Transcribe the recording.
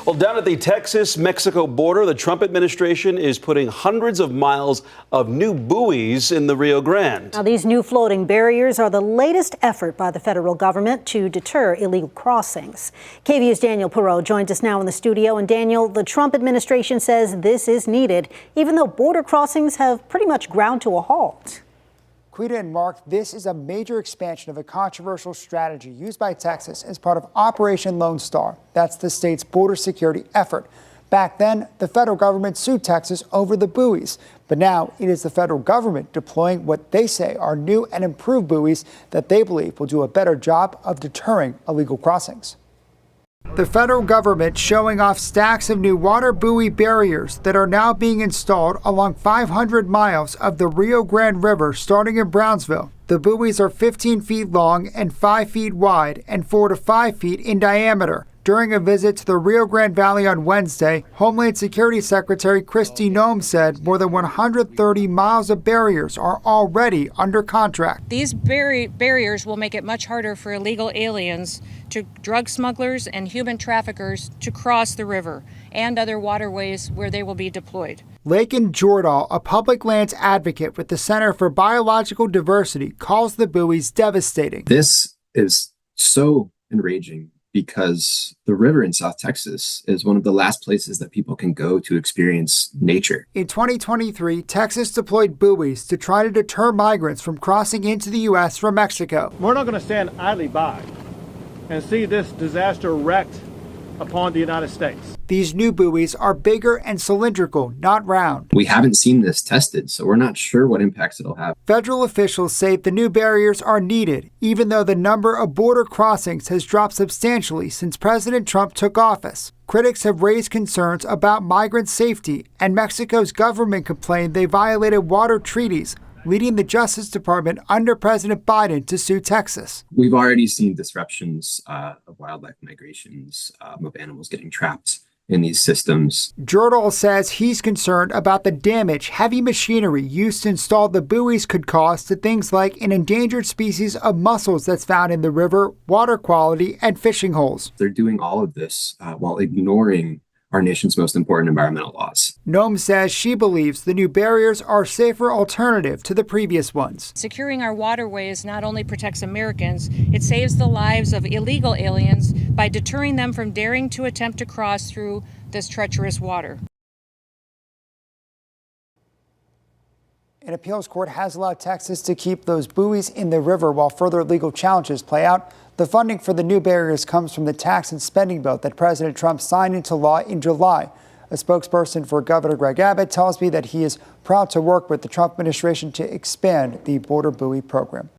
Well, down at the Texas-Mexico border, the Trump administration is putting hundreds of miles of new buoys in the Rio Grande. Now, these new floating barriers are the latest effort by the federal government to deter illegal crossings. KVUE's Daniel Perot joins us now in the studio. And Daniel, the Trump administration says this is needed, even though border crossings have pretty much ground to a halt. Quita and Mark, this is a major expansion of a controversial strategy used by Texas as part of Operation Lone Star. That's the state's border security effort. Back then, the federal government sued Texas over the buoys. But now it is the federal government deploying what they say are new and improved buoys that they believe will do a better job of deterring illegal crossings. The federal government showing off stacks of new water buoy barriers that are now being installed along 500 miles of the Rio Grande River starting in Brownsville. The buoys are 15 feet long and 5 feet wide and 4 to 5 feet in diameter. During a visit to the Rio Grande Valley on Wednesday, Homeland Security Secretary Kristi Noem said more than 130 miles of barriers are already under contract. These barriers will make it much harder for illegal aliens, to drug smugglers and human traffickers to cross the river and other waterways where they will be deployed. Lakin Jordahl, a public lands advocate with the Center for Biological Diversity, calls the buoys devastating. This is so enraging because the river in South Texas is one of the last places that people can go to experience nature. In 2023, Texas deployed buoys to try to deter migrants from crossing into the U.S. from Mexico. We're not going to stand idly by and see this disaster wreaked upon the United States. These new buoys are bigger and cylindrical, not round. We haven't seen this tested, so we're not sure what impacts it'll have. Federal officials say the new barriers are needed, even though the number of border crossings has dropped substantially since President Trump took office. Critics have raised concerns about migrant safety, and Mexico's government complained they violated water treaties, leading the Justice Department under President Biden to sue Texas. We've already seen disruptions of wildlife migrations, of animals getting trapped in these systems. Jordahl says he's concerned about the damage heavy machinery used to install the buoys could cause to things like an endangered species of mussels that's found in the river, water quality, and fishing holes. They're doing all of this while ignoring our nation's most important environmental laws. Noem says she believes the new barriers are a safer alternative to the previous ones. Securing our waterways not only protects Americans, it saves the lives of illegal aliens by deterring them from daring to attempt to cross through this treacherous water. An appeals court has allowed Texas to keep those buoys in the river while further legal challenges play out. The funding for the new barriers comes from the tax and spending bill that President Trump signed into law in July. A spokesperson for Governor Greg Abbott tells me that he is proud to work with the Trump administration to expand the border buoy program.